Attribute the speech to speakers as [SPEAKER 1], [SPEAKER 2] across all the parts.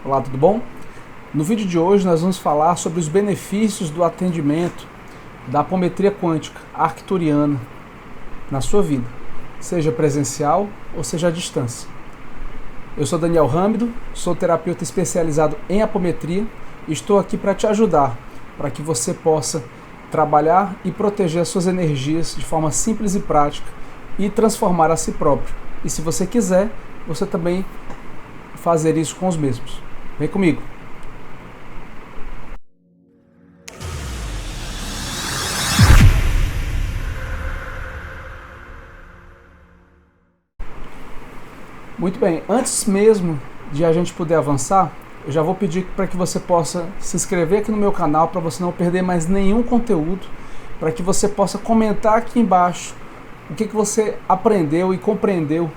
[SPEAKER 1] Olá, tudo bom? No vídeo de hoje nós vamos falar sobre os benefícios do atendimento da apometria quântica arcturiana na sua vida, seja presencial ou seja à distância. Eu sou Daniel Râmido, sou terapeuta especializado em apometria e estou aqui para te ajudar, para que você possa trabalhar e proteger as suas energias de forma simples e prática e transformar a si próprio. E se você quiser, você também fazer isso com os mesmos. Vem comigo! Muito bem, antes mesmo de a gente poder avançar, eu já vou pedir para que você possa se inscrever aqui no meu canal para você não perder mais nenhum conteúdo, para que você possa comentar aqui embaixo o que você aprendeu e compreendeu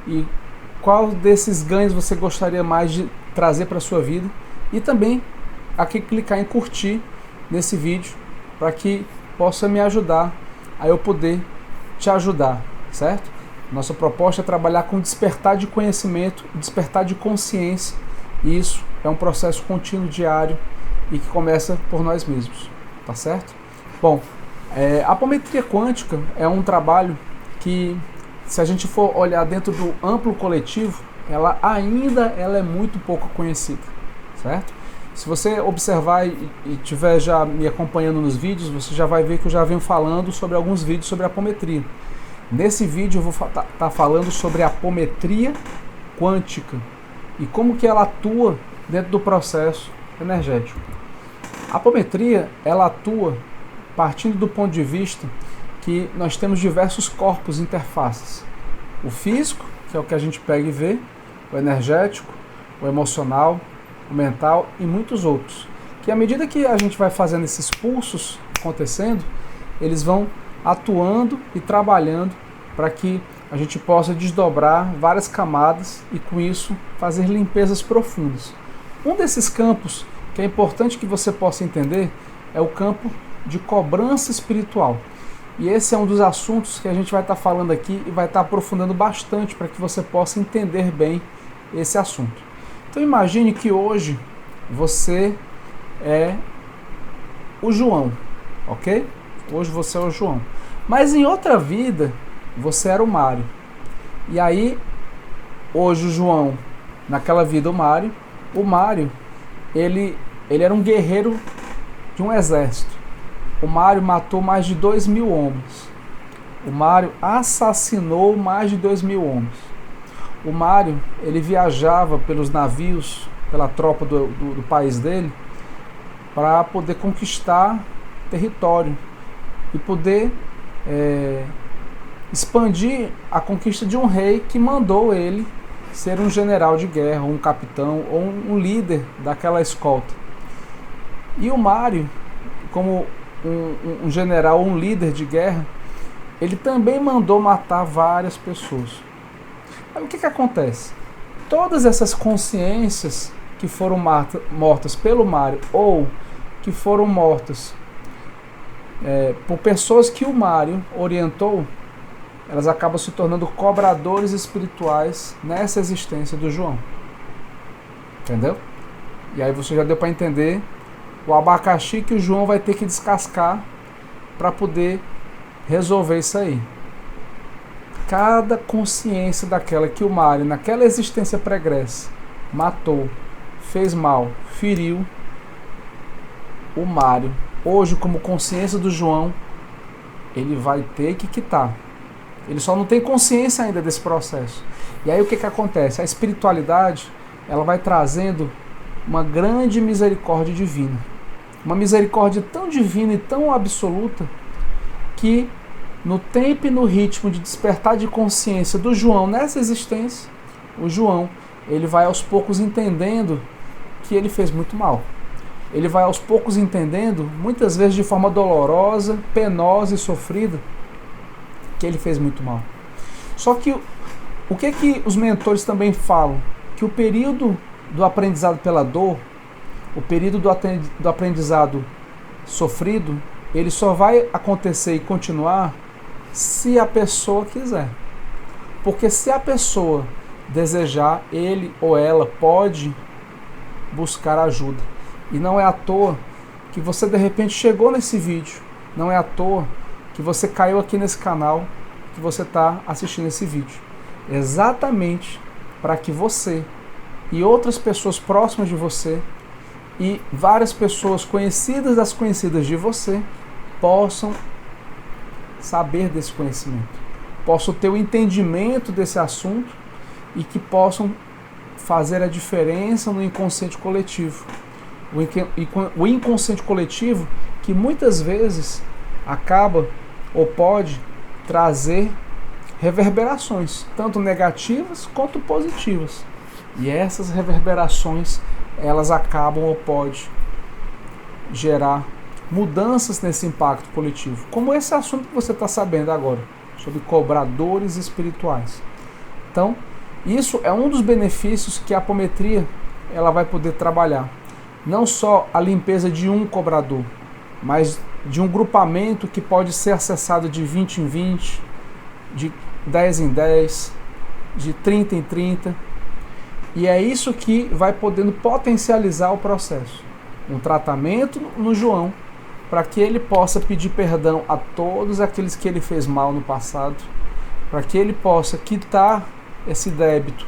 [SPEAKER 1] e qual desses ganhos você gostaria mais de trazer para a sua vida, e também aqui clicar em curtir nesse vídeo para que possa me ajudar a eu poder te ajudar, certo? Nossa proposta é trabalhar com despertar de conhecimento, despertar de consciência, e isso é um processo contínuo, diário, e que começa por nós mesmos, tá certo? Bom, a apometria quântica é um trabalho que, se a gente for olhar dentro do amplo coletivo, ela é muito pouco conhecida, certo? Se você observar e estiver já me acompanhando nos vídeos, você já vai ver que eu já venho falando sobre alguns vídeos sobre apometria. Nesse vídeo eu vou estar falando sobre a apometria quântica e como que ela atua dentro do processo energético. A apometria, ela atua partindo do ponto de vista que nós temos diversos corpos interfaces. O físico, que é o que a gente pega e vê, o energético, o emocional, o mental e muitos outros. Que à medida que a gente vai fazendo esses pulsos acontecendo, eles vão atuando e trabalhando para que a gente possa desdobrar várias camadas e com isso fazer limpezas profundas. Um desses campos que é importante que você possa entender é o campo de cobrança espiritual. E esse é um dos assuntos que a gente vai estar falando aqui e vai estar aprofundando bastante para que você possa entender bem esse assunto. Então imagine que hoje você é o João, ok? Hoje você é o João. Mas em outra vida, você era o Mário. E aí, hoje o João, naquela vida o Mário, ele era um guerreiro de um exército. O Mário matou mais de 2.000 homens. O Mário assassinou mais de 2.000 homens. O Mário, ele viajava pelos navios, pela tropa do país dele, para poder conquistar território e poder expandir a conquista de um rei que mandou ele ser um general de guerra, um capitão ou um líder daquela escolta. E o Mário, como um general, um líder de guerra, ele também mandou matar várias pessoas. Aí o que acontece? Todas essas consciências que foram mortas pelo Mário ou que foram mortas por pessoas que o Mário orientou, elas acabam se tornando cobradores espirituais nessa existência do João. Entendeu? E aí você já deu para entender o abacaxi que o João vai ter que descascar para poder resolver isso aí. Cada consciência daquela que o Mário, naquela existência pregressa, matou, fez mal, feriu, o Mário, hoje como consciência do João, ele vai ter que quitar. Ele só não tem consciência ainda desse processo. E aí o que acontece? A espiritualidade, ela vai trazendo uma grande misericórdia divina. Uma misericórdia tão divina e tão absoluta que no tempo e no ritmo de despertar de consciência do João nessa existência, o João, ele vai aos poucos entendendo que ele fez muito mal. Ele vai aos poucos entendendo, muitas vezes de forma dolorosa, penosa e sofrida, que ele fez muito mal. Só que o que os mentores também falam? Que o período do aprendizado pela dor, o período do aprendizado sofrido, ele só vai acontecer e continuar se a pessoa quiser. Porque se a pessoa desejar, ele ou ela pode buscar ajuda. E não é à toa que você de repente chegou nesse vídeo, não é à toa que você caiu aqui nesse canal, que você está assistindo esse vídeo. Exatamente para que você e outras pessoas próximas de você e várias pessoas conhecidas das conhecidas de você possam saber desse conhecimento, possam ter o entendimento desse assunto e que possam fazer a diferença no inconsciente coletivo. O inconsciente coletivo que muitas vezes acaba ou pode trazer reverberações, tanto negativas quanto positivas. E essas reverberações, elas acabam ou podem gerar mudanças nesse impacto coletivo. Como esse assunto que você está sabendo agora, sobre cobradores espirituais. Então, isso é um dos benefícios que a apometria ela vai poder trabalhar. Não só a limpeza de um cobrador, mas de um grupamento que pode ser acessado de 20 em 20, de 10 em 10, de 30 em 30. E é isso que vai podendo potencializar o processo. Um tratamento no João, para que ele possa pedir perdão a todos aqueles que ele fez mal no passado, para que ele possa quitar esse débito,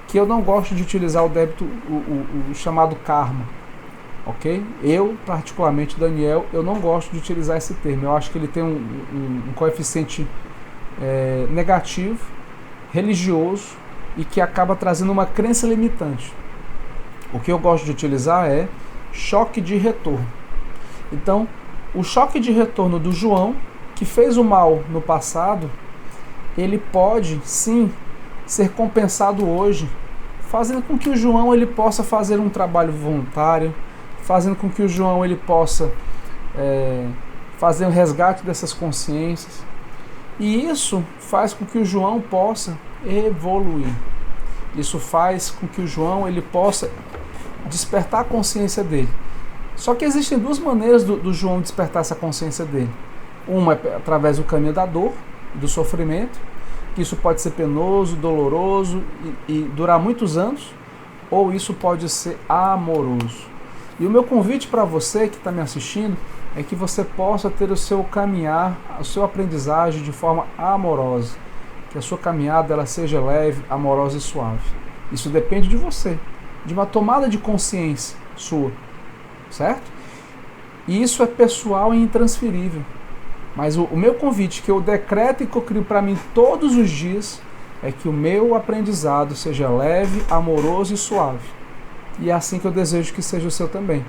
[SPEAKER 1] que eu não gosto de utilizar o débito, o chamado karma, ok? Eu, particularmente, Daniel, eu não gosto de utilizar esse termo. Eu acho que ele tem um coeficiente negativo, religioso, e que acaba trazendo uma crença limitante. O que eu gosto de utilizar é choque de retorno. Então, o choque de retorno do João, que fez o mal no passado, ele pode, sim, ser compensado hoje, fazendo com que o João ele possa fazer um trabalho voluntário, fazendo com que o João ele possa fazer o resgate dessas consciências. E isso faz com que o João possa evoluir. Isso faz com que o João ele possa despertar a consciência dele. Só que existem duas maneiras do João despertar essa consciência dele. Uma é através do caminho da dor, do sofrimento, que isso pode ser penoso, doloroso e durar muitos anos, ou isso pode ser amoroso. E o meu convite para você que está me assistindo é que você possa ter o seu caminhar, a sua aprendizagem de forma amorosa. Que a sua caminhada ela seja leve, amorosa e suave. Isso depende de você, de uma tomada de consciência sua, certo? E isso é pessoal e intransferível. Mas o meu convite, que eu decreto e que eu crio para mim todos os dias, é que o meu aprendizado seja leve, amoroso e suave. E é assim que eu desejo que seja o seu também.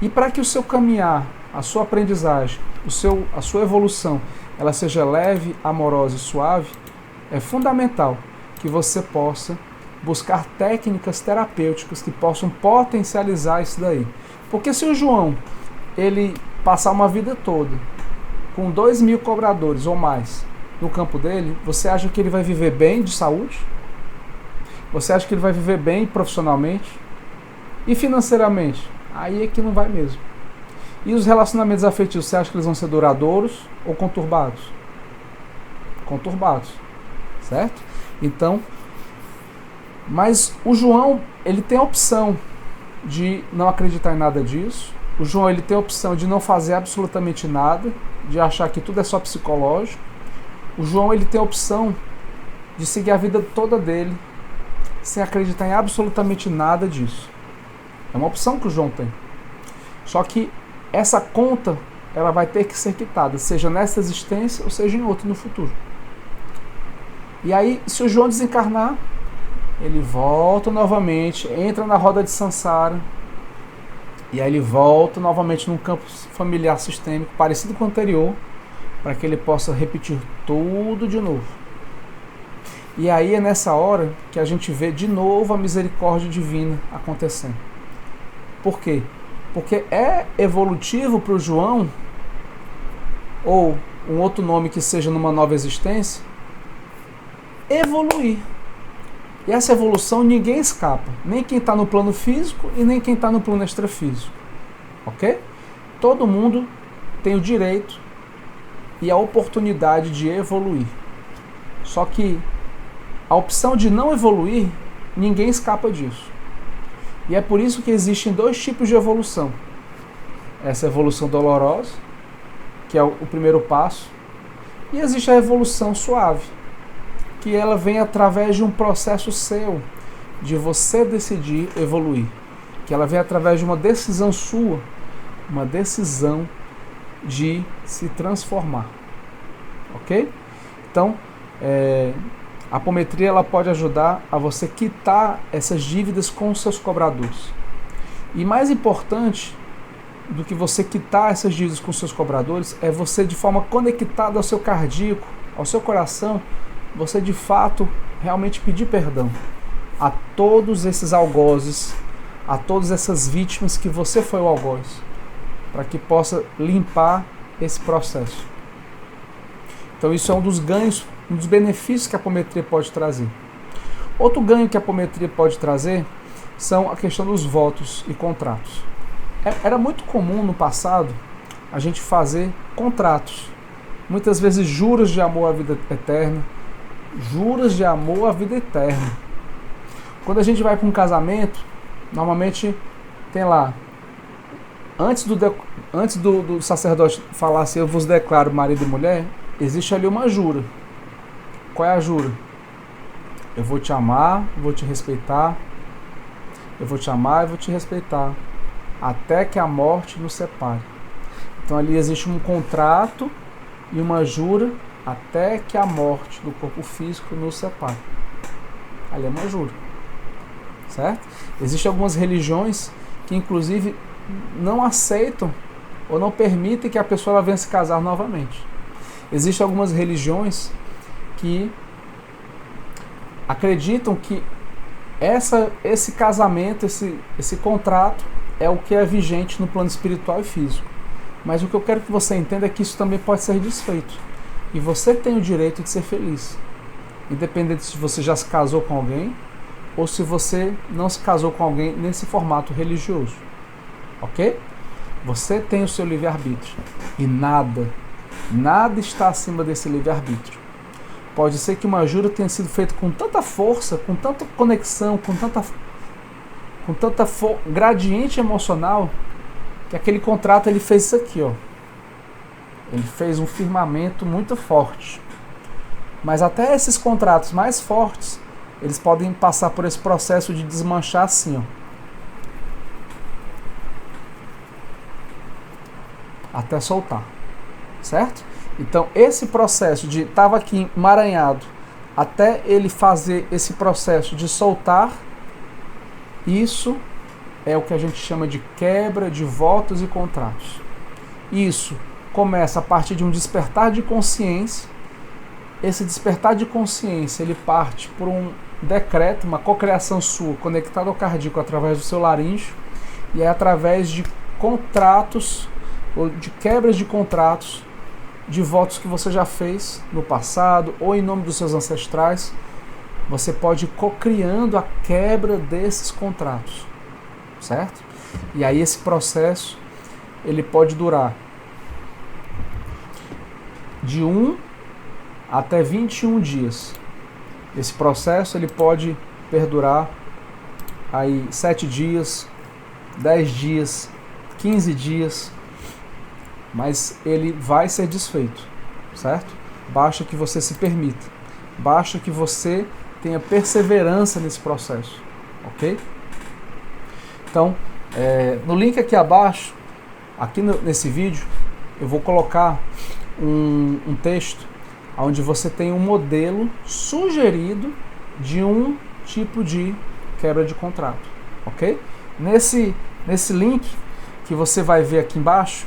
[SPEAKER 1] E para que o seu caminhar, a sua aprendizagem, a sua evolução, ela seja leve, amorosa e suave, é fundamental que você possa buscar técnicas terapêuticas que possam potencializar isso daí. Porque se o João ele passar uma vida toda com 2.000 cobradores ou mais no campo dele, você acha que ele vai viver bem de saúde? Você acha que ele vai viver bem profissionalmente? E financeiramente? Aí é que não vai mesmo. E os relacionamentos afetivos, você acha que eles vão ser duradouros ou conturbados? Conturbados, certo? Então, mas o João, ele tem a opção de não acreditar em nada disso. O João, ele tem a opção de não fazer absolutamente nada, de achar que tudo é só psicológico. O João, ele tem a opção de seguir a vida toda dele, sem acreditar em absolutamente nada disso. É uma opção que o João tem. Só que essa conta, ela vai ter que ser quitada, seja nesta existência ou seja em outra no futuro. E aí, se o João desencarnar, ele volta novamente, entra na roda de Sansara, e aí ele volta novamente num campo familiar sistêmico, parecido com o anterior, para que ele possa repetir tudo de novo. E aí é nessa hora que a gente vê de novo a misericórdia divina acontecendo. Por quê? Porque é evolutivo para o João, ou um outro nome que seja numa nova existência, evoluir. E essa evolução ninguém escapa, nem quem está no plano físico e nem quem está no plano extrafísico, ok? Todo mundo tem o direito e a oportunidade de evoluir. Só que a opção de não evoluir, ninguém escapa disso. E é por isso que existem dois tipos de evolução. Essa evolução dolorosa, que é o primeiro passo, e existe a evolução suave, que ela vem através de um processo seu, de você decidir evoluir, que ela vem através de uma decisão sua, uma decisão de se transformar, ok? Então, a apometria ela pode ajudar a você quitar essas dívidas com os seus cobradores. E mais importante do que você quitar essas dívidas com os seus cobradores é você, de forma conectada ao seu cardíaco, ao seu coração, você de fato realmente pedir perdão a todos esses algozes, a todas essas vítimas que você foi o algoz, para que possa limpar esse processo. Então isso é um dos ganhos, um dos benefícios que a apometria pode trazer. Outro ganho que a apometria pode trazer são a questão dos votos e contratos. Era muito comum no passado a gente fazer contratos, muitas vezes juros de amor à vida eterna, juros de amor à vida eterna. Quando a gente vai para um casamento, normalmente tem lá, antes do sacerdote falar assim, eu vos declaro marido e mulher, existe ali uma jura. Qual é a jura? Eu vou te amar, vou te respeitar, eu vou te amar e vou te respeitar, até que a morte nos separe. Então ali existe um contrato e uma jura até que a morte do corpo físico nos separe. Ali é uma jura, certo? Existem algumas religiões que inclusive não aceitam ou não permitem que a pessoa venha se casar novamente. Existem algumas religiões que acreditam que esse casamento, esse contrato é o que é vigente no plano espiritual e físico. Mas o que eu quero que você entenda é que isso também pode ser desfeito. E você tem o direito de ser feliz. Independente se você já se casou com alguém ou se você não se casou com alguém nesse formato religioso. Ok? Você tem o seu livre-arbítrio. E nada está acima desse livre-arbítrio. Pode ser que uma jura tenha sido feita com tanta força, com tanta conexão, com tanta gradiente emocional, que aquele contrato ele fez isso aqui, ó. Ele fez um firmamento muito forte. Mas até esses contratos mais fortes, eles podem passar por esse processo de desmanchar assim, ó. Até soltar. Certo? Então, esse processo de estava aqui emaranhado, até ele fazer esse processo de soltar, isso é o que a gente chama de quebra de votos e contratos. Isso começa a partir de um despertar de consciência. Esse despertar de consciência, ele parte por um decreto, uma cocriação sua, conectada ao cardíaco através do seu laríngeo, e é através de contratos, ou de quebras de contratos, de votos que você já fez no passado, ou em nome dos seus ancestrais, você pode ir cocriando a quebra desses contratos, certo? E aí esse processo, ele pode durar de 1 até 21 dias. Esse processo, ele pode perdurar aí 7 dias, 10 dias, 15 dias, mas ele vai ser desfeito, certo? Basta que você se permita, basta que você tenha perseverança nesse processo, ok? Então, no link aqui abaixo, aqui nesse vídeo, eu vou colocar um texto onde você tem um modelo sugerido de um tipo de quebra de contrato, ok? Nesse link que você vai ver aqui embaixo,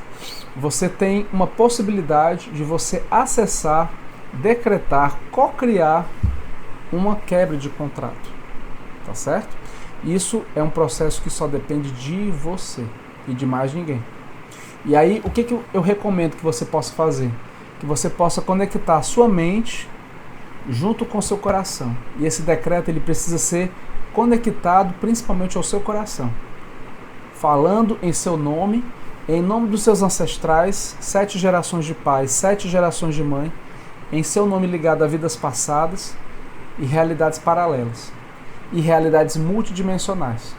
[SPEAKER 1] você tem uma possibilidade de você acessar, decretar, cocriar uma quebra de contrato, tá certo? Isso é um processo que só depende de você e de mais ninguém. E aí, o que eu recomendo que você possa fazer? Que você possa conectar a sua mente junto com o seu coração. E esse decreto ele precisa ser conectado principalmente ao seu coração, falando em seu nome, em nome dos seus ancestrais, 7 gerações de pai, 7 gerações de mãe, em seu nome ligado a vidas passadas e realidades paralelas, e realidades multidimensionais,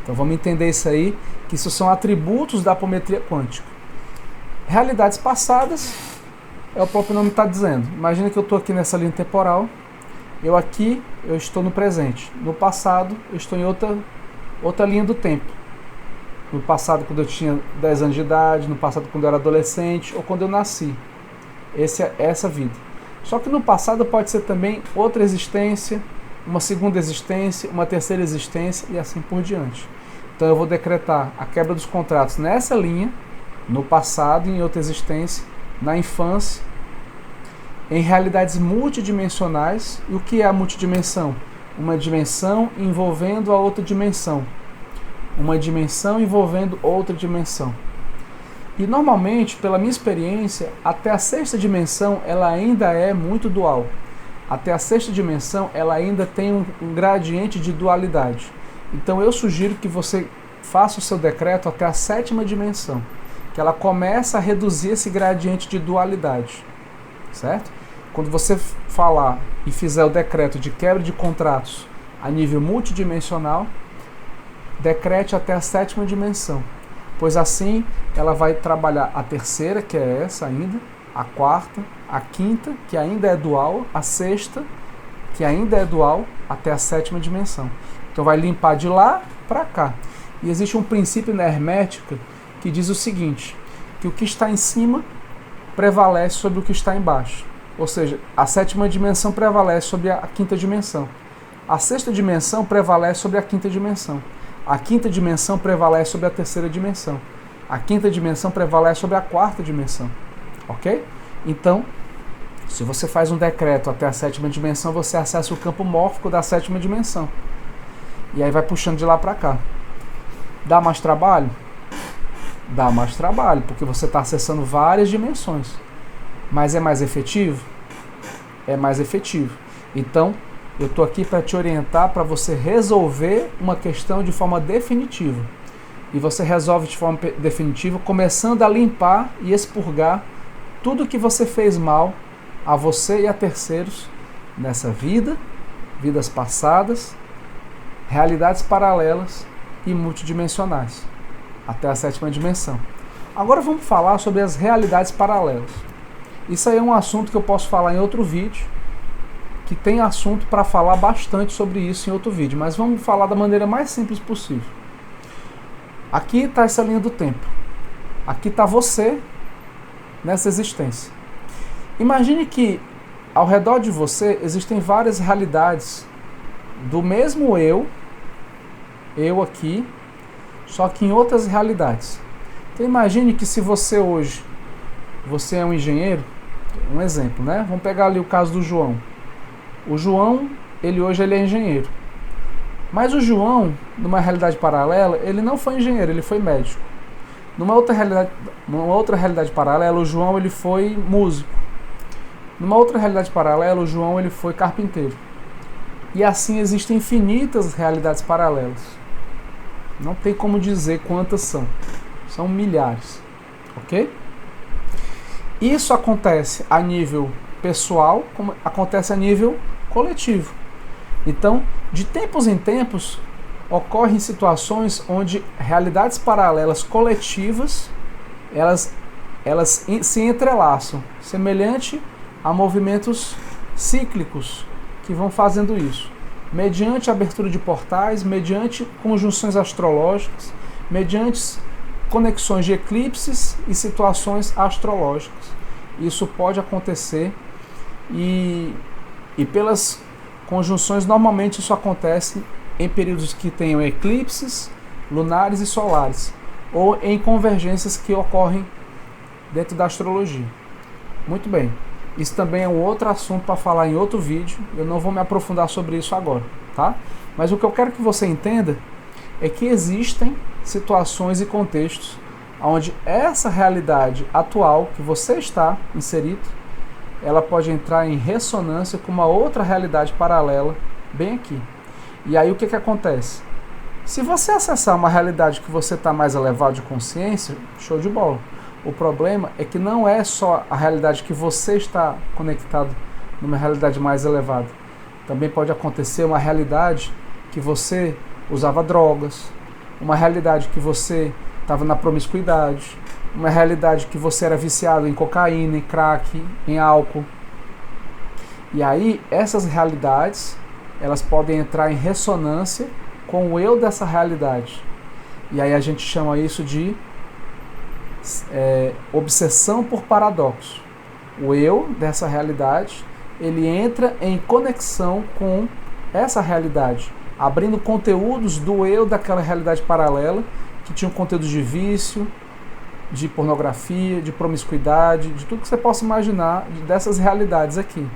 [SPEAKER 1] Então vamos entender isso aí, que isso são atributos da apometria quântica. Realidades passadas, é o próprio nome está dizendo. Imagina que eu estou aqui nessa linha temporal, eu estou no presente. No passado, eu estou em outra linha do tempo. No passado, quando eu tinha 10 anos de idade, no passado, quando eu era adolescente, ou quando eu nasci. Essa vida. Só que no passado pode ser também outra existência, uma segunda existência, uma terceira existência e assim por diante. Então eu vou decretar a quebra dos contratos nessa linha, no passado, em outra existência, na infância, em realidades multidimensionais. E o que é a multidimensão? Uma dimensão envolvendo a outra dimensão. Uma dimensão envolvendo outra dimensão. E normalmente, pela minha experiência, até a sexta dimensão ela ainda é muito dual. Até a sexta dimensão ela ainda tem um gradiente de dualidade. Então eu sugiro que você faça o seu decreto até a sétima dimensão, que ela começa a reduzir esse gradiente de dualidade, certo? Quando você falar e fizer o decreto de quebra de contratos a nível multidimensional, decrete até a sétima dimensão, pois assim ela vai trabalhar a terceira, que é essa ainda, a quarta, a quinta, que ainda é dual, a sexta, que ainda é dual, até a sétima dimensão. Então vai limpar de lá para cá. E existe um princípio na hermética que diz o seguinte, que o que está em cima prevalece sobre o que está embaixo. Ou seja, a sétima dimensão prevalece sobre a quinta dimensão. A sexta dimensão prevalece sobre a quinta dimensão. A quinta dimensão prevalece sobre a terceira dimensão. A quinta dimensão prevalece sobre a quarta dimensão. Ok? Então, se você faz um decreto até a sétima dimensão, você acessa o campo mórfico da sétima dimensão. E aí vai puxando de lá para cá. Dá mais trabalho? Dá mais trabalho, porque você está acessando várias dimensões. Mas é mais efetivo? É mais efetivo. Então, eu estou aqui para te orientar para você resolver uma questão de forma definitiva. E você resolve de forma definitiva começando a limpar e expurgar tudo que você fez mal a você e a terceiros nessa vida, vidas passadas, realidades paralelas e multidimensionais, até a sétima dimensão. Agora vamos falar sobre as realidades paralelas. Isso aí é um assunto que eu posso falar em outro vídeo, que tem assunto para falar bastante sobre isso em outro vídeo, mas vamos falar da maneira mais simples possível. Aqui está essa linha do tempo. Aqui está você nessa existência. Imagine que ao redor de você existem várias realidades do mesmo eu aqui, só que em outras realidades. Então imagine que se você hoje, você é um engenheiro, um exemplo, né? Vamos pegar ali o caso do João. O João, hoje ele é engenheiro. Mas o João, numa realidade paralela, ele não foi engenheiro, ele foi médico. Numa outra realidade paralela, o João ele foi músico. Numa outra realidade paralela, o João ele foi carpinteiro. E assim existem infinitas realidades paralelas. Não tem como dizer quantas são. São milhares. Ok? Isso acontece a nível pessoal, como acontece a nível coletivo. Então, de tempos em tempos, ocorrem situações onde realidades paralelas coletivas, elas se entrelaçam, semelhante a movimentos cíclicos que vão fazendo isso, mediante a abertura de portais, mediante conjunções astrológicas, mediante conexões de eclipses e situações astrológicas. Isso pode acontecer e pelas conjunções, normalmente isso acontece em períodos que tenham eclipses lunares e solares, ou em convergências que ocorrem dentro da astrologia. Muito bem, isso também é um outro assunto para falar em outro vídeo, eu não vou me aprofundar sobre isso agora, tá? Mas o que eu quero que você entenda é que existem situações e contextos onde essa realidade atual que você está inserido, ela pode entrar em ressonância com uma outra realidade paralela bem aqui. E aí o que acontece? Se você acessar uma realidade que você está mais elevado de consciência, show de bola. O problema é que não é só a realidade que você está conectado numa realidade mais elevada. Também pode acontecer uma realidade que você usava drogas, uma realidade que você estava na promiscuidade, uma realidade que você era viciado em cocaína, em crack, em álcool. E aí essas realidades, elas podem entrar em ressonância com o eu dessa realidade. E aí a gente chama isso de obsessão por paradoxo. O eu dessa realidade, ele entra em conexão com essa realidade, abrindo conteúdos do eu daquela realidade paralela, que tinha um conteúdo de vício, de pornografia, de promiscuidade, de tudo que você possa imaginar dessas realidades aqui.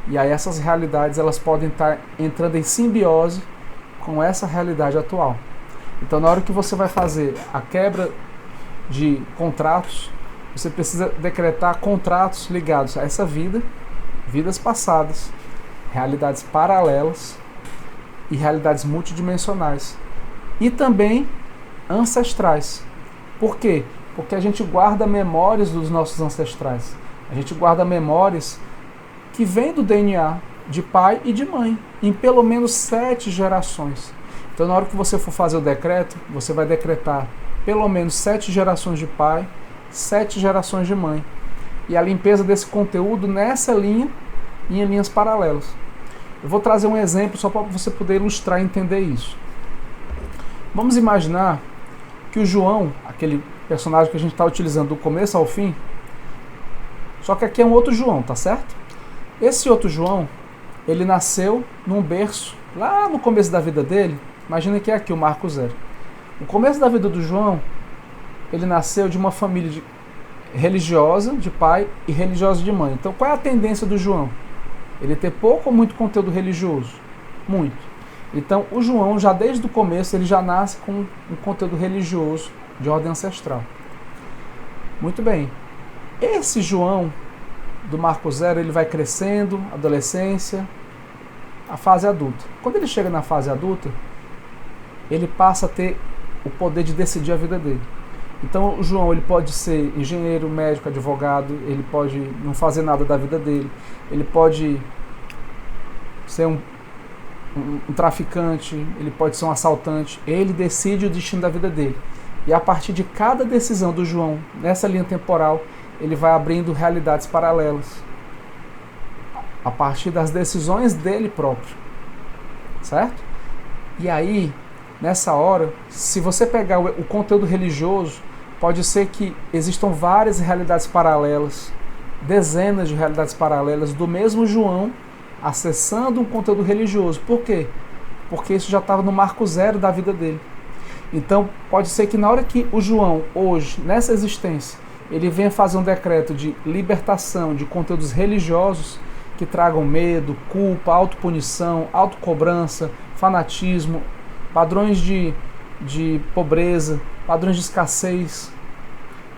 [SPEAKER 1] E aí essas realidades, elas podem estar entrando em simbiose com essa realidade atual. Então na hora que você vai fazer a quebra de contratos, você precisa decretar contratos ligados a essa vida, vidas passadas, realidades paralelas e realidades multidimensionais. E também ancestrais. Por quê? Porque a gente guarda memórias dos nossos ancestrais. A gente guarda memórias que vêm do DNA de pai e de mãe, em pelo menos 7 gerações. Então na hora que você for fazer o decreto, você vai decretar pelo menos 7 gerações de pai, 7 gerações de mãe. E a limpeza desse conteúdo nessa linha e em linhas paralelas. Eu vou trazer um exemplo só para você poder ilustrar e entender isso. Vamos imaginar que o João, aquele personagem que a gente está utilizando do começo ao fim, só que aqui é um outro João, tá certo? Esse outro João, ele nasceu num berço, lá no começo da vida dele. Imagina que é aqui o Marco Zero. No começo da vida do João, ele nasceu de uma família religiosa de pai e religiosa de mãe. Então qual é a tendência do João? Ele ter pouco ou muito conteúdo religioso? Muito. Então o João, já desde o começo, ele já nasce com um conteúdo religioso de ordem ancestral. Muito bem. Esse João do Marco Zero, ele vai crescendo, adolescência, a fase adulta. Quando ele chega na fase adulta, ele passa a ter o poder de decidir a vida dele. Então o João, ele pode ser engenheiro, médico, advogado, ele pode não fazer nada da vida dele, ele pode ser um traficante, ele pode ser um assaltante, ele decide o destino da vida dele. E a partir de cada decisão do João, nessa linha temporal, ele vai abrindo realidades paralelas. A partir das decisões dele próprio. Certo? E aí, nessa hora, se você pegar o conteúdo religioso, pode ser que existam várias realidades paralelas, dezenas de realidades paralelas do mesmo João acessando um conteúdo religioso. Por quê? Porque isso já estava no marco zero da vida dele. Então, pode ser que na hora que o João, hoje, nessa existência, ele venha fazer um decreto de libertação de conteúdos religiosos que tragam medo, culpa, autopunição, autocobrança, fanatismo, padrões de pobreza, padrões de escassez.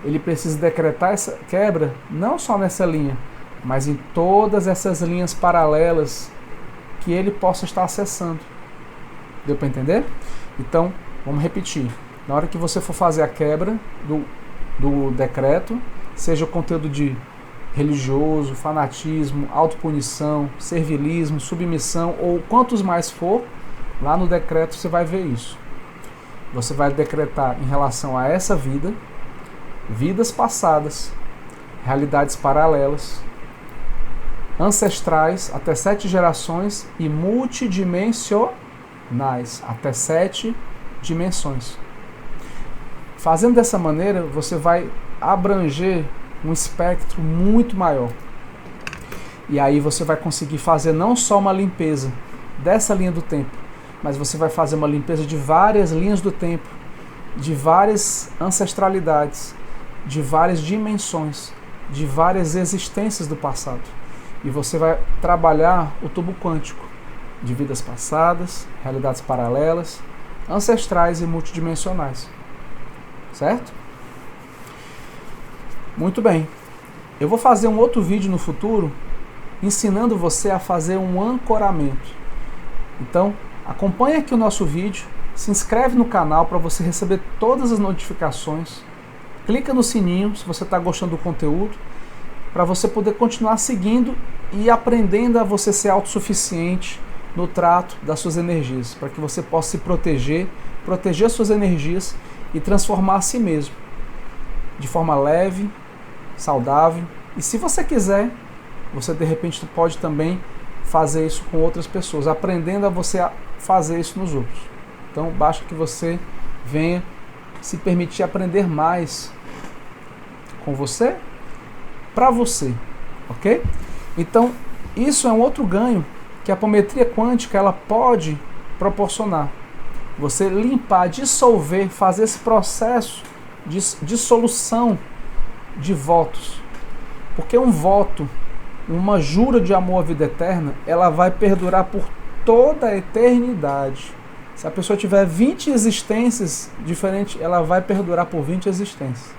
[SPEAKER 1] Ele precisa decretar essa quebra não só nessa linha, mas em todas essas linhas paralelas que ele possa estar acessando. Deu para entender? Então, vamos repetir. Na hora que você for fazer a quebra do decreto, seja o conteúdo de religioso, fanatismo, autopunição, servilismo, submissão ou quantos mais for, lá no decreto você vai ver isso. Você vai decretar em relação a essa vida, vidas passadas, realidades paralelas, ancestrais até 7 gerações e multidimensionais até 7 dimensões. Fazendo dessa maneira, você vai abranger um espectro muito maior. E aí você vai conseguir fazer não só uma limpeza dessa linha do tempo, mas você vai fazer uma limpeza de várias linhas do tempo, de várias ancestralidades, de várias dimensões, de várias existências do passado. E você vai trabalhar o tubo quântico de vidas passadas, realidades paralelas, ancestrais e multidimensionais. Certo? Muito bem. Eu vou fazer um outro vídeo no futuro ensinando você a fazer um ancoramento. Então, acompanhe aqui o nosso vídeo, se inscreve no canal para você receber todas as notificações, clica no sininho se você está gostando do conteúdo, para você poder continuar seguindo e aprendendo a você ser autossuficiente, no trato das suas energias, para que você possa se proteger, proteger suas energias e transformar a si mesmo de forma leve, saudável. E se você quiser, você de repente pode também fazer isso com outras pessoas, aprendendo a você fazer isso nos outros. Então basta que você venha se permitir aprender mais com você, para você, ok? Então isso é um outro ganho que a apometria quântica ela pode proporcionar. Você limpar, dissolver, fazer esse processo de dissolução de votos. Porque um voto, uma jura de amor à vida eterna, ela vai perdurar por toda a eternidade. Se a pessoa tiver 20 existências diferentes, ela vai perdurar por 20 existências.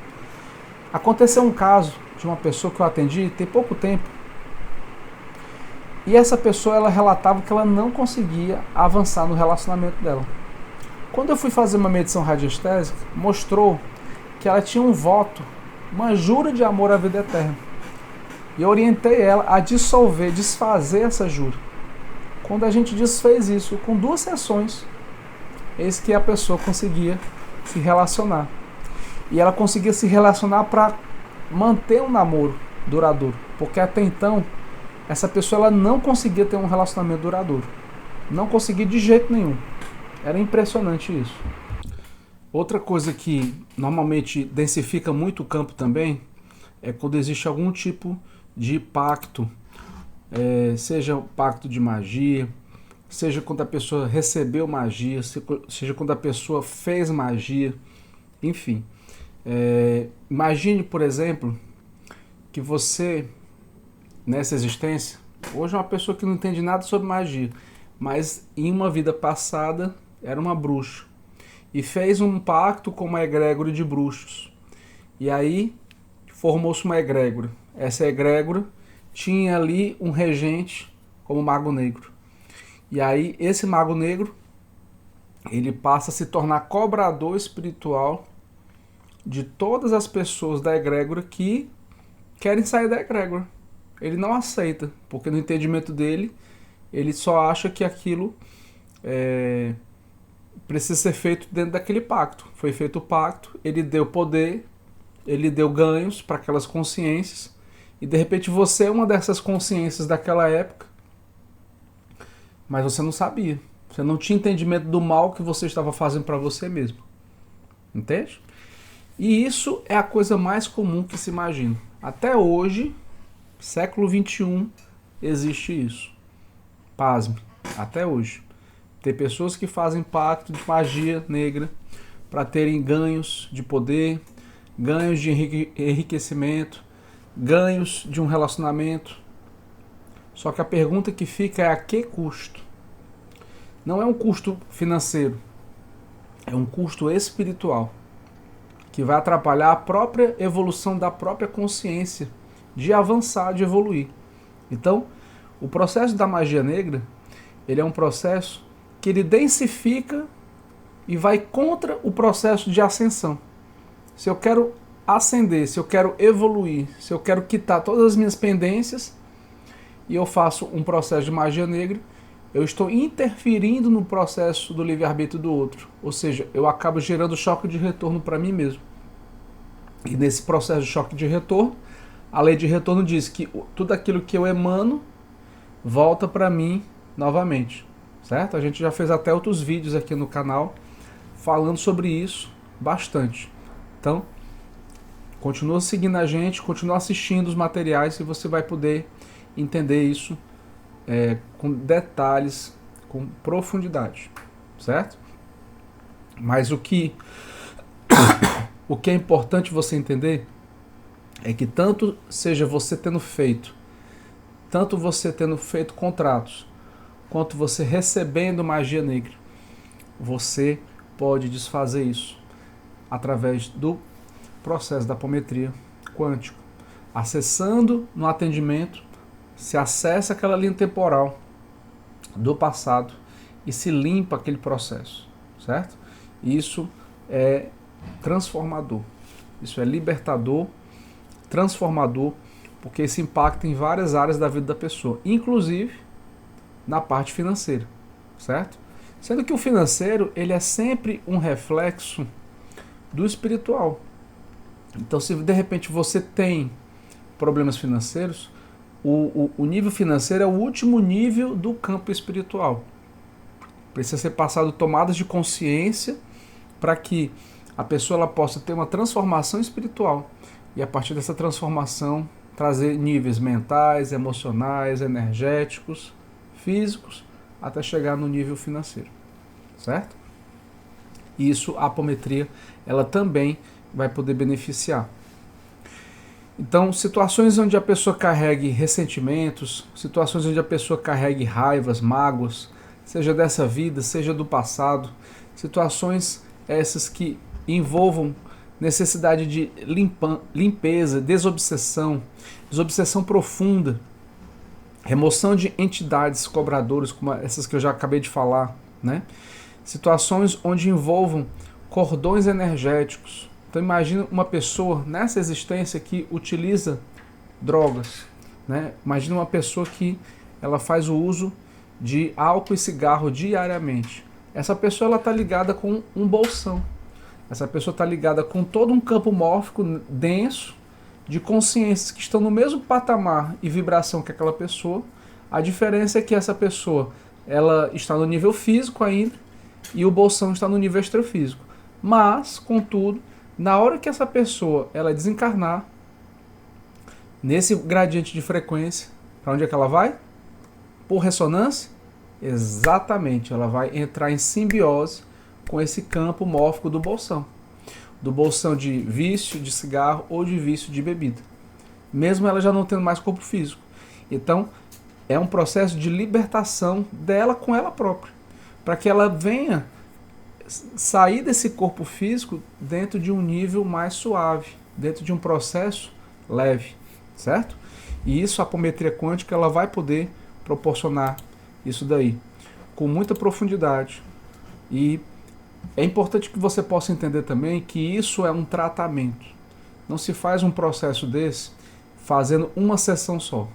[SPEAKER 1] Aconteceu um caso de uma pessoa que eu atendi tem pouco tempo. E essa pessoa ela relatava que ela não conseguia avançar no relacionamento dela. Quando eu fui fazer uma medição radiestésica, mostrou que ela tinha um voto, uma jura de amor à vida eterna. E eu orientei ela a dissolver, desfazer essa jura. Quando a gente desfez isso com 2 sessões, eis que a pessoa conseguia se relacionar. E ela conseguia se relacionar para manter um namoro duradouro. Porque até então, essa pessoa ela não conseguia ter um relacionamento duradouro. Não conseguia de jeito nenhum. Era impressionante isso. Outra coisa que normalmente densifica muito o campo também é quando existe algum tipo de pacto, seja o pacto de magia, seja quando a pessoa recebeu magia, seja quando a pessoa fez magia, enfim. Imagine, por exemplo, que você, nessa existência, hoje é uma pessoa que não entende nada sobre magia, mas em uma vida passada era uma bruxa. E fez um pacto com uma egrégora de bruxos. E aí formou-se uma egrégora. Essa egrégora tinha ali um regente como Mago Negro. E aí esse Mago Negro, ele passa a se tornar cobrador espiritual de todas as pessoas da egrégora que querem sair da egrégora. Ele não aceita, porque no entendimento dele, ele só acha que aquilo precisa ser feito dentro daquele pacto. Foi feito o pacto, ele deu poder, ele deu ganhos para aquelas consciências, e de repente você é uma dessas consciências daquela época, mas você não sabia. Você não tinha entendimento do mal que você estava fazendo para você mesmo. Entende? E isso é a coisa mais comum que se imagina. Até hoje, século XXI, existe isso. Pasme, até hoje. Tem pessoas que fazem pacto de magia negra para terem ganhos de poder, ganhos de enriquecimento, ganhos de um relacionamento. Só que a pergunta que fica é a que custo? Não é um custo financeiro, é um custo espiritual, que vai atrapalhar a própria evolução da própria consciência, de avançar, de evoluir. Então, o processo da magia negra, ele é um processo que ele densifica e vai contra o processo de ascensão. Se eu quero ascender, se eu quero evoluir, se eu quero quitar todas as minhas pendências e eu faço um processo de magia negra, eu estou interferindo no processo do livre-arbítrio do outro. Ou seja, eu acabo gerando choque de retorno para mim mesmo. E nesse processo de choque de retorno, a lei de retorno diz que tudo aquilo que eu emano volta para mim novamente. Certo? A gente já fez até outros vídeos aqui no canal falando sobre isso bastante. Então, continua seguindo a gente, continua assistindo os materiais e você vai poder entender isso com detalhes, com profundidade. Certo? Mas o que é importante você entender é que tanto você tendo feito contratos, quanto você recebendo magia negra, você pode desfazer isso através do processo da apometria quântica. Acessando no atendimento, se acessa aquela linha temporal do passado e se limpa aquele processo, certo? Isso é transformador, isso é libertador, transformador, porque isso impacta em várias áreas da vida da pessoa, inclusive na parte financeira, certo? Sendo que o financeiro, ele é sempre um reflexo do espiritual. Então, se de repente você tem problemas financeiros, o nível financeiro é o último nível do campo espiritual. Precisa ser passado tomadas de consciência para que a pessoa ela possa ter uma transformação espiritual e a partir dessa transformação trazer níveis mentais, emocionais, energéticos, físicos, até chegar no nível financeiro, certo? E isso a apometria ela também vai poder beneficiar. Então, situações onde a pessoa carregue ressentimentos, situações onde a pessoa carregue raivas, mágoas, seja dessa vida, seja do passado, situações essas que envolvam necessidade de limpeza, desobsessão profunda, remoção de entidades cobradoras, como essas que eu já acabei de falar, né? Situações onde envolvam cordões energéticos. Então imagina uma pessoa nessa existência que utiliza drogas, né? Imagina uma pessoa que ela faz o uso de álcool e cigarro diariamente. Essa pessoa ela está ligada com um bolsão. Essa pessoa está ligada com todo um campo mórfico denso de consciências que estão no mesmo patamar e vibração que aquela pessoa. A diferença é que essa pessoa ela está no nível físico ainda e o bolsão está no nível extrafísico. Mas, contudo, na hora que essa pessoa ela desencarnar, nesse gradiente de frequência, para onde é que ela vai? Por ressonância? Exatamente, ela vai entrar em simbiose com esse campo mórfico do bolsão de vício de cigarro ou de vício de bebida, mesmo ela já não tendo mais corpo físico. Então, é um processo de libertação dela com ela própria, para que ela venha sair desse corpo físico dentro de um nível mais suave, dentro de um processo leve, certo? E isso a apometria quântica ela vai poder proporcionar isso daí com muita profundidade. E é importante que você possa entender também que isso é um tratamento. Não se faz um processo desse fazendo uma sessão só.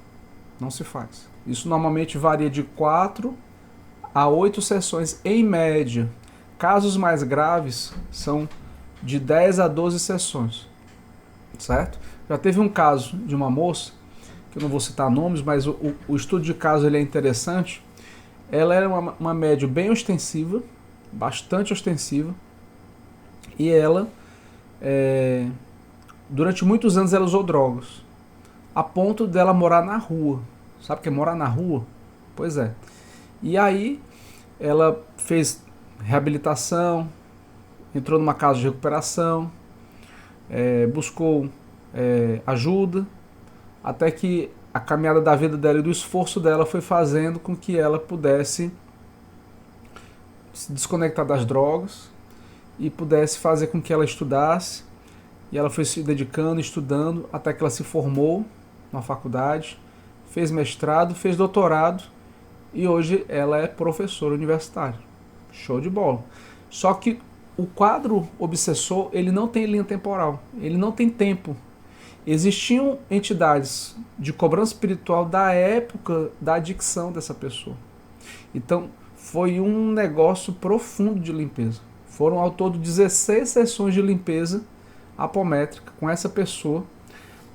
[SPEAKER 1] Não se faz. Isso normalmente varia de 4 a 8 sessões em média. Casos mais graves são de 10 a 12 sessões. Certo? Já teve um caso de uma moça, que eu não vou citar nomes, mas o estudo de caso ele é interessante. Ela era uma médium bem ostensiva, bastante ostensiva, e ela, durante muitos anos, ela usou drogas, a ponto dela morar na rua. Sabe o que é morar na rua? Pois é. E aí, ela fez reabilitação, entrou numa casa de recuperação, buscou ajuda, até que a caminhada da vida dela e do esforço dela foi fazendo com que ela pudesse se desconectar das drogas e pudesse fazer com que ela estudasse. E ela foi se dedicando, estudando, até que ela se formou na faculdade, fez mestrado, fez doutorado e hoje ela é professora universitária. Show de bola. Só que o quadro obsessor, ele não tem linha temporal, ele não tem tempo. Existiam entidades de cobrança espiritual da época da adicção dessa pessoa. Então, foi um negócio profundo de limpeza. Foram ao todo 16 sessões de limpeza apométrica com essa pessoa,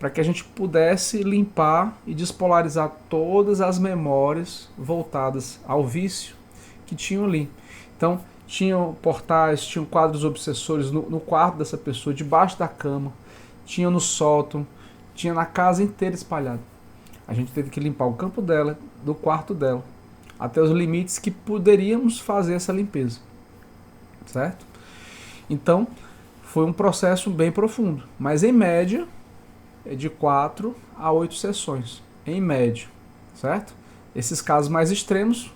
[SPEAKER 1] para que a gente pudesse limpar e despolarizar todas as memórias voltadas ao vício que tinham ali. Então, tinham portais, tinham quadros obsessores no quarto dessa pessoa, debaixo da cama, tinha no sótão, tinha na casa inteira espalhado. A gente teve que limpar o campo dela, do quarto dela, até os limites que poderíamos fazer essa limpeza, certo? Então, foi um processo bem profundo, mas em média é de 4 a 8 sessões, em média, certo? Esses casos mais extremos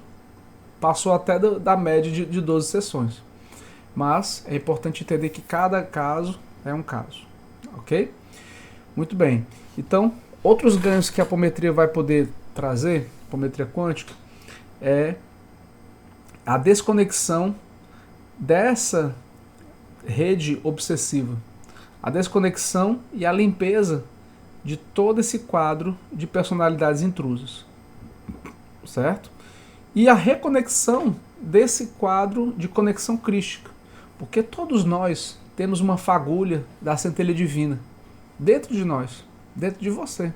[SPEAKER 1] passou até da média de 12 sessões, mas é importante entender que cada caso é um caso, ok? Muito bem, então outros ganhos que a apometria vai poder trazer, apometria quântica, é a desconexão dessa rede obsessiva, a desconexão e a limpeza de todo esse quadro de personalidades intrusas, certo? e a reconexão desse quadro de conexão crística. Porque todos nós temos uma fagulha da centelha divina dentro de nós, dentro de você,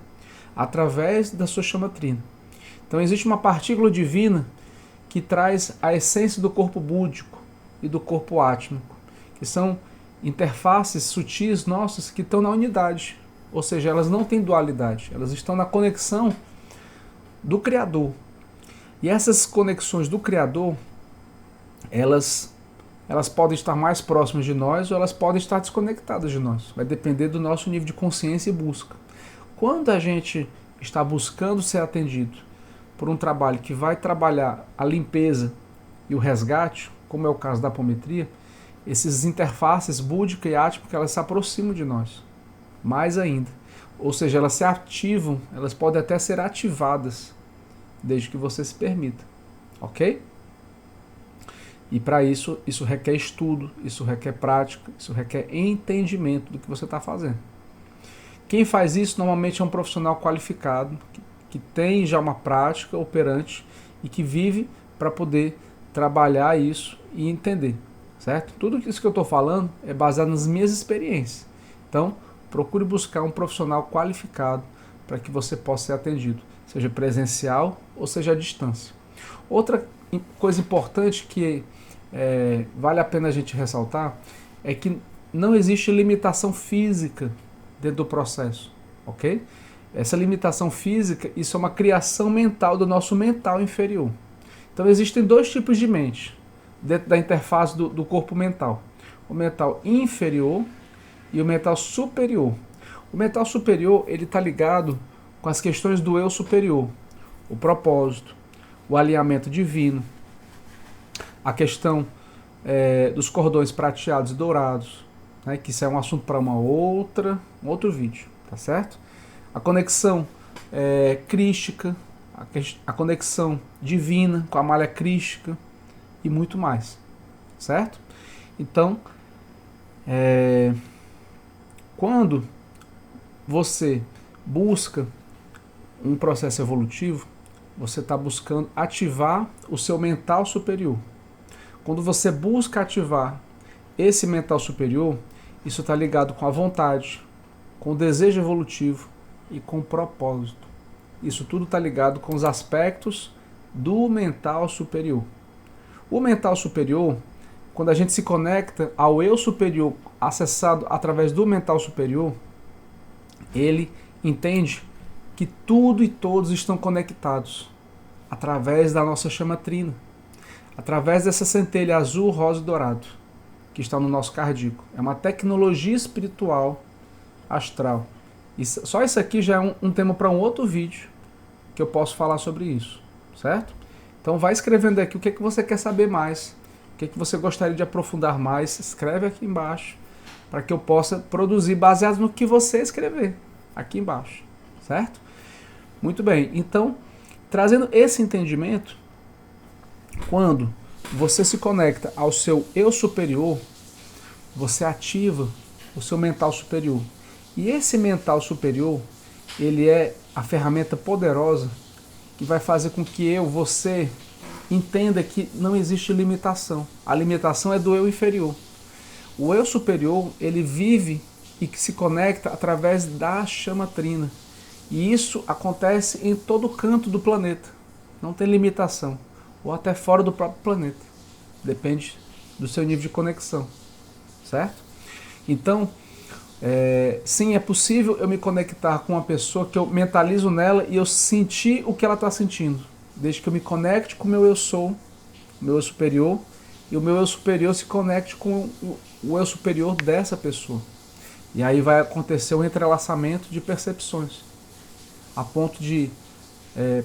[SPEAKER 1] através da sua chama trina. Então existe uma partícula divina que traz a essência do corpo búdico e do corpo átmico, que são interfaces sutis nossas que estão na unidade, ou seja, elas não têm dualidade, elas estão na conexão do Criador. E essas conexões do Criador, elas podem estar mais próximas de nós ou elas podem estar desconectadas de nós. Vai depender do nosso nível de consciência e busca. Quando a gente está buscando ser atendido por um trabalho que vai trabalhar a limpeza e o resgate, como é o caso da apometria, esses interfaces búdica e átmica, elas se aproximam de nós. Mais ainda. Ou seja, elas se ativam, elas podem até ser ativadas, desde que você se permita. Ok? E para isso requer estudo, isso requer prática, isso requer entendimento do que você está fazendo. Quem faz isso normalmente é um profissional qualificado, que tem já uma prática operante e que vive para poder trabalhar isso e entender, certo? Tudo isso que eu estou falando é baseado nas minhas experiências. Então, procure buscar um profissional qualificado para que você possa ser atendido, seja presencial ou seja à distância. Outra coisa importante que vale a pena a gente ressaltar é que não existe limitação física dentro do processo, ok? Essa limitação física, isso é uma criação mental do nosso mental inferior. Então existem dois tipos de mente dentro da interface do corpo mental. O mental inferior e o mental superior. O mental superior, ele está ligado com as questões do eu superior, o propósito, o alinhamento divino, a questão dos cordões prateados e dourados, né, que isso é um assunto para um outro vídeo, tá certo? A conexão crística, a conexão divina com a malha crística e muito mais, certo? Então, quando você busca um processo evolutivo, você está buscando ativar o seu mental superior. Quando você busca ativar esse mental superior, isso está ligado com a vontade, com o desejo evolutivo e com o propósito. Isso tudo está ligado com os aspectos do mental superior. O mental superior, quando a gente se conecta ao eu superior, acessado através do mental superior, ele entende que tudo e todos estão conectados através da nossa chama trina, através dessa centelha azul, rosa e dourado que está no nosso cardíaco. É uma tecnologia espiritual astral. Só isso aqui já é um tema para um outro vídeo que eu posso falar sobre isso, certo? Então vai escrevendo aqui o que é que você quer saber mais, o que é que você gostaria de aprofundar mais, escreve aqui embaixo para que eu possa produzir baseado no que você escrever aqui embaixo, certo? Muito bem, então trazendo esse entendimento, quando você se conecta ao seu eu superior, você ativa o seu mental superior. E esse mental superior, ele é a ferramenta poderosa que vai fazer com que você entenda que não existe limitação. A limitação é do eu inferior. O eu superior, ele vive e que se conecta através da chama trina. E isso acontece em todo canto do planeta. Não tem limitação. Ou até fora do próprio planeta. Depende do seu nível de conexão. Certo? Então, sim, é possível eu me conectar com uma pessoa que eu mentalizo nela e eu sentir o que ela está sentindo. Desde que eu me conecte com o meu eu sou, o meu eu superior, e o meu eu superior se conecte com o eu superior dessa pessoa. E aí vai acontecer um entrelaçamento de percepções, a ponto de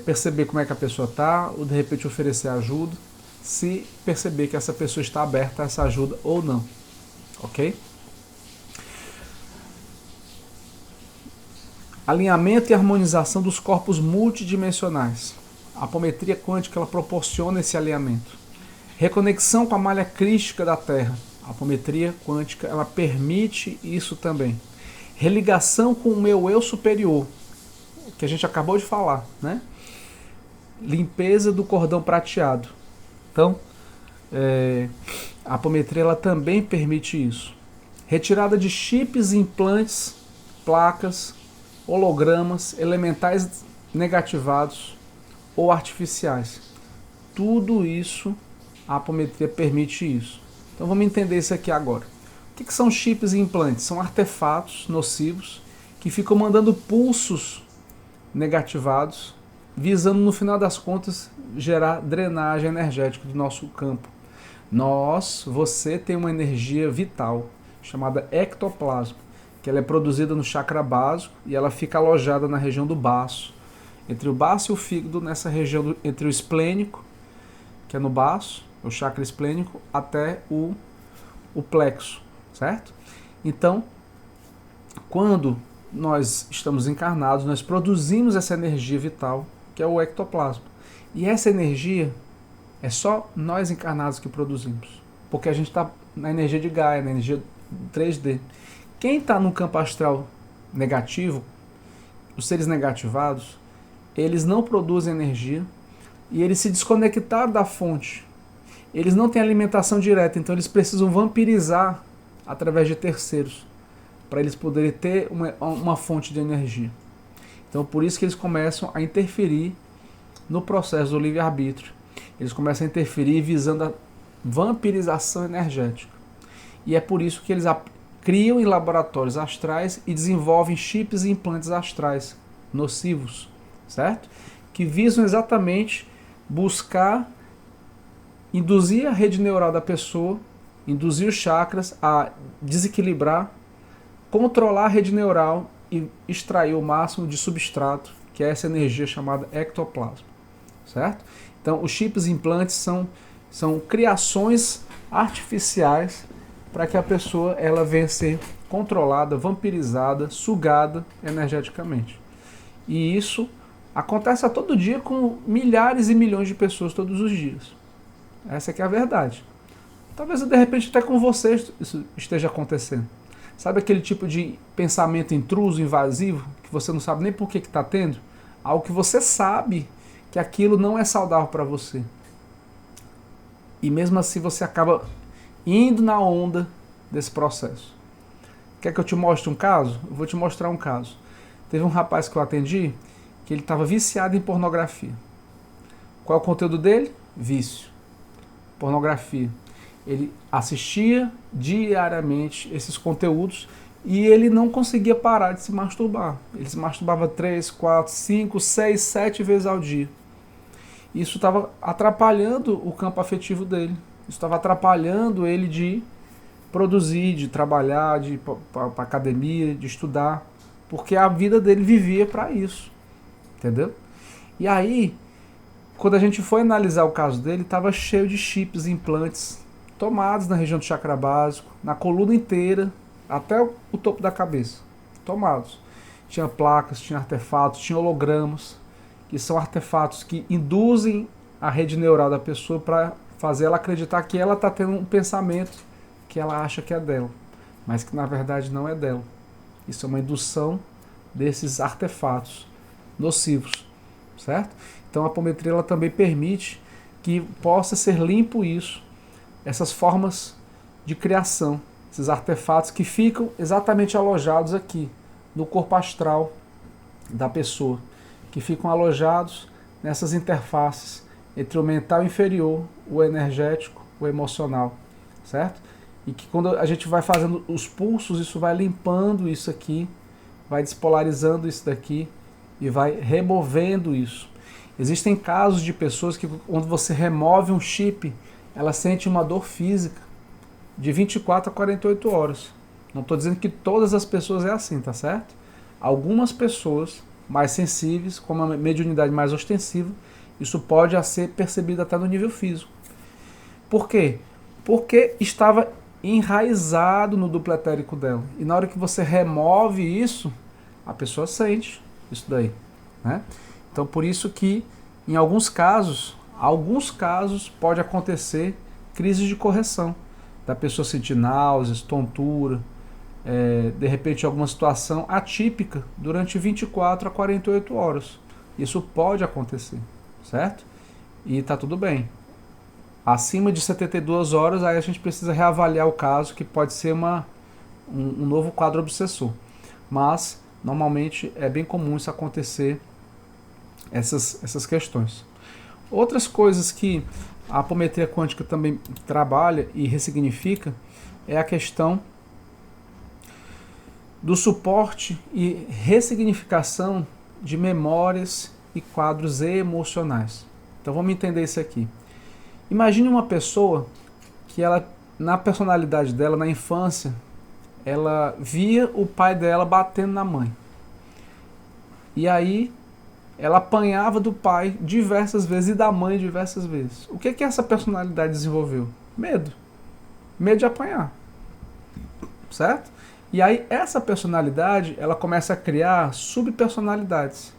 [SPEAKER 1] perceber como é que a pessoa está, ou de repente oferecer ajuda, se perceber que essa pessoa está aberta a essa ajuda ou não. Ok? Alinhamento e harmonização dos corpos multidimensionais. A apometria quântica, ela proporciona esse alinhamento. Reconexão com a malha crística da Terra. A apometria quântica, ela permite isso também. Religação com o meu eu superior, que a gente acabou de falar, né? limpeza do cordão prateado. Então, a apometria ela também permite isso. Retirada de chips, implantes, placas, hologramas, elementais negativados ou artificiais. Tudo isso, a apometria permite isso. Então vamos entender isso aqui agora. O que são chips e implantes? São artefatos nocivos que ficam mandando pulsos negativados, visando no final das contas gerar drenagem energética do nosso campo. Você tem uma energia vital chamada ectoplasma, que ela é produzida no chakra básico e ela fica alojada na região do baço, entre o baço e o fígado, nessa região entre o esplênico, que é no baço, o chakra esplênico, até o plexo, certo? Então, quando nós estamos encarnados, nós produzimos essa energia vital, que é o ectoplasma. E essa energia é só nós encarnados que produzimos, porque a gente está na energia de Gaia, na energia 3D. Quem está no campo astral negativo, os seres negativados, eles não produzem energia e eles se desconectaram da fonte. Eles não têm alimentação direta, então eles precisam vampirizar através de terceiros, para eles poderem ter uma fonte de energia. Então por isso que eles começam a interferir no processo do livre-arbítrio. Eles começam a interferir visando a vampirização energética. E é por isso que eles criam em laboratórios astrais e desenvolvem chips e implantes astrais nocivos, certo? Que visam exatamente buscar induzir a rede neural da pessoa, induzir os chakras a desequilibrar, controlar a rede neural e extrair o máximo de substrato, que é essa energia chamada ectoplasma, certo? Então, os chips e implantes são criações artificiais para que a pessoa ela venha ser controlada, vampirizada, sugada energeticamente. E isso acontece a todo dia com milhares e milhões de pessoas todos os dias. Essa que é a verdade. Talvez de repente até com você isso esteja acontecendo. Sabe aquele tipo de pensamento intruso, invasivo, que você não sabe nem por que está tendo? Algo que você sabe que aquilo não é saudável para você. E mesmo assim você acaba indo na onda desse processo. Quer que eu te mostre um caso? Eu vou te mostrar um caso. Teve um rapaz que eu atendi que ele estava viciado em pornografia. Qual é o conteúdo dele? Vício. Pornografia. Ele assistia diariamente esses conteúdos e ele não conseguia parar de se masturbar. Ele se masturbava 3, 4, 5, 6, 7 vezes ao dia. Isso estava atrapalhando o campo afetivo dele. Isso estava atrapalhando ele de produzir, de trabalhar, de ir para a academia, de estudar, porque a vida dele vivia para isso. Entendeu? E aí, quando a gente foi analisar o caso dele, estava cheio de chips e implantes tomados na região do chakra básico, na coluna inteira, até o topo da cabeça. Tomados. Tinha placas, tinha artefatos, tinha hologramas, que são artefatos que induzem a rede neural da pessoa para fazer ela acreditar que ela está tendo um pensamento que ela acha que é dela, mas que na verdade não é dela. Isso é uma indução desses artefatos nocivos, certo? Então a apometria ela também permite que possa ser limpo isso, essas formas de criação, esses artefatos que ficam exatamente alojados aqui, no corpo astral da pessoa, que ficam alojados nessas interfaces entre o mental inferior, o energético, o emocional, certo? E que quando a gente vai fazendo os pulsos, isso vai limpando isso aqui, vai despolarizando isso daqui e vai removendo isso. Existem casos de pessoas que quando você remove um chip, ela sente uma dor física de 24 a 48 horas. Não estou dizendo que todas as pessoas é assim, tá certo? Algumas pessoas mais sensíveis, com uma mediunidade mais ostensiva, isso pode ser percebido até no nível físico. Por quê? Porque estava enraizado no duplo etérico dela. E na hora que você remove isso, a pessoa sente isso daí, né? Então por isso que em alguns casos pode acontecer crise de correção, da pessoa sentir náuseas, tontura, de repente alguma situação atípica durante 24 a 48 horas. Isso pode acontecer, certo? E tá tudo bem. Acima de 72 horas, aí a gente precisa reavaliar o caso, que pode ser um novo quadro obsessor. Mas, normalmente, é bem comum isso acontecer, essas questões. Outras coisas que a apometria quântica também trabalha e ressignifica é a questão do suporte e ressignificação de memórias e quadros emocionais. Então vamos entender isso aqui. Imagine uma pessoa que ela, na personalidade dela, na infância, ela via o pai dela batendo na mãe. E aí ela apanhava do pai diversas vezes e da mãe diversas vezes. O que essa personalidade desenvolveu? Medo. Medo de apanhar. Certo? E aí essa personalidade, ela começa a criar subpersonalidades.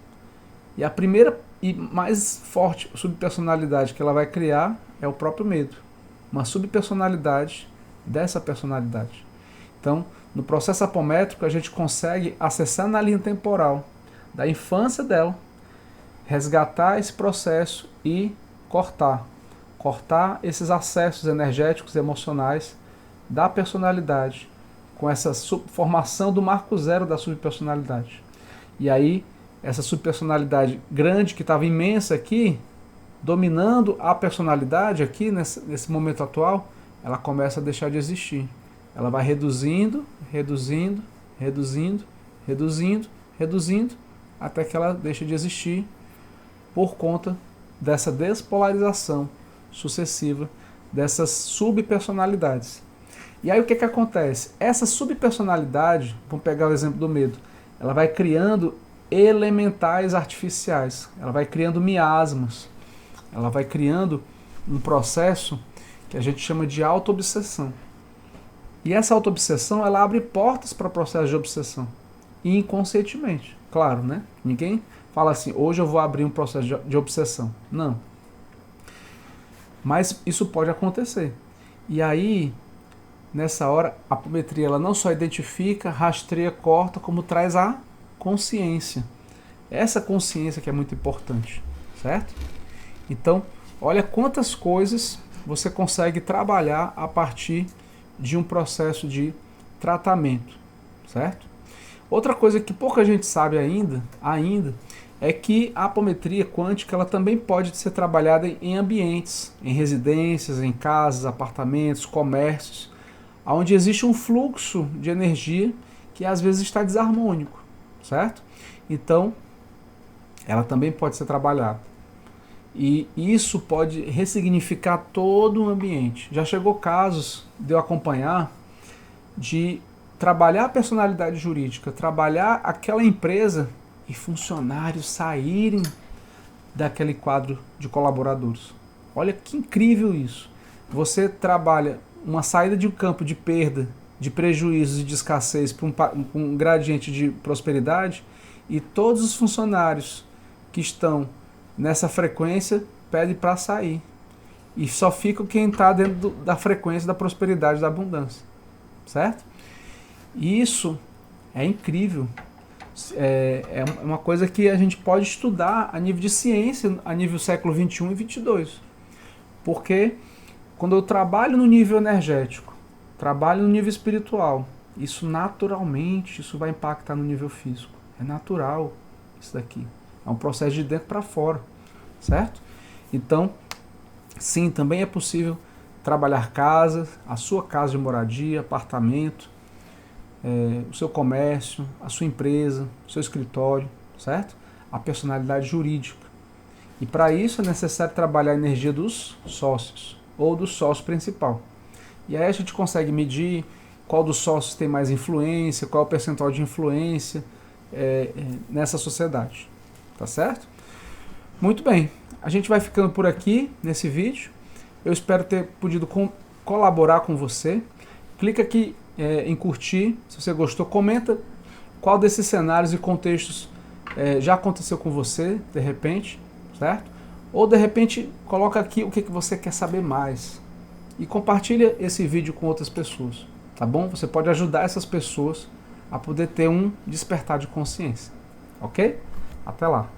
[SPEAKER 1] E a primeira e mais forte subpersonalidade que ela vai criar é o próprio medo. Uma subpersonalidade dessa personalidade. Então, no processo apométrico, a gente consegue acessar na linha temporal da infância dela, resgatar esse processo e cortar esses acessos energéticos e emocionais da personalidade, com essa formação do marco zero da subpersonalidade. E aí, essa subpersonalidade grande, que estava imensa aqui, dominando a personalidade aqui, nesse momento atual, ela começa a deixar de existir. Ela vai reduzindo, reduzindo, reduzindo, reduzindo, reduzindo, até que ela deixa de existir por conta dessa despolarização sucessiva dessas subpersonalidades. E aí o que acontece? Essa subpersonalidade, vamos pegar o exemplo do medo, ela vai criando elementais artificiais, ela vai criando miasmas, ela vai criando um processo que a gente chama de auto-obsessão. E essa auto-obsessão, ela abre portas para processos de obsessão, inconscientemente, claro, né? Ninguém fala assim, hoje eu vou abrir um processo de obsessão. Não. Mas isso pode acontecer. E aí, nessa hora, a apometria ela não só identifica, rastreia, corta, como traz a consciência. Essa consciência que é muito importante, certo? Então, olha quantas coisas você consegue trabalhar a partir de um processo de tratamento, certo? Outra coisa que pouca gente sabe ainda é que a apometria quântica ela também pode ser trabalhada em ambientes, em residências, em casas, apartamentos, comércios, onde existe um fluxo de energia que às vezes está desarmônico, certo? Então, ela também pode ser trabalhada. E isso pode ressignificar todo o ambiente. Já chegou casos de eu acompanhar de trabalhar a personalidade jurídica, trabalhar aquela empresa e funcionários saírem daquele quadro de colaboradores. Olha que incrível isso. Você trabalha uma saída de um campo de perda, de prejuízos e de escassez para um gradiente de prosperidade e todos os funcionários que estão nessa frequência pedem para sair. E só fica quem está dentro da frequência da prosperidade, da abundância. Certo? E isso é incrível. É uma coisa que a gente pode estudar a nível de ciência, a nível século XXI e XXII. Porque quando eu trabalho no nível energético, trabalho no nível espiritual, isso naturalmente isso vai impactar no nível físico. É natural isso daqui. É um processo de dentro para fora, certo? Então, sim, também é possível trabalhar casa, a sua casa de moradia, apartamento, o seu comércio, a sua empresa, o seu escritório, certo? A personalidade jurídica. E para isso é necessário trabalhar a energia dos sócios ou do sócio principal. E aí a gente consegue medir qual dos sócios tem mais influência, qual é o percentual de influência nessa sociedade. Tá certo? Muito bem. A gente vai ficando por aqui nesse vídeo. Eu espero ter podido colaborar com você. Clica aqui em curtir, se você gostou. Comenta qual desses cenários e contextos já aconteceu com você, de repente, certo? Ou de repente, coloca aqui o que você quer saber mais. E compartilha esse vídeo com outras pessoas, tá bom? Você pode ajudar essas pessoas a poder ter um despertar de consciência, ok? Até lá!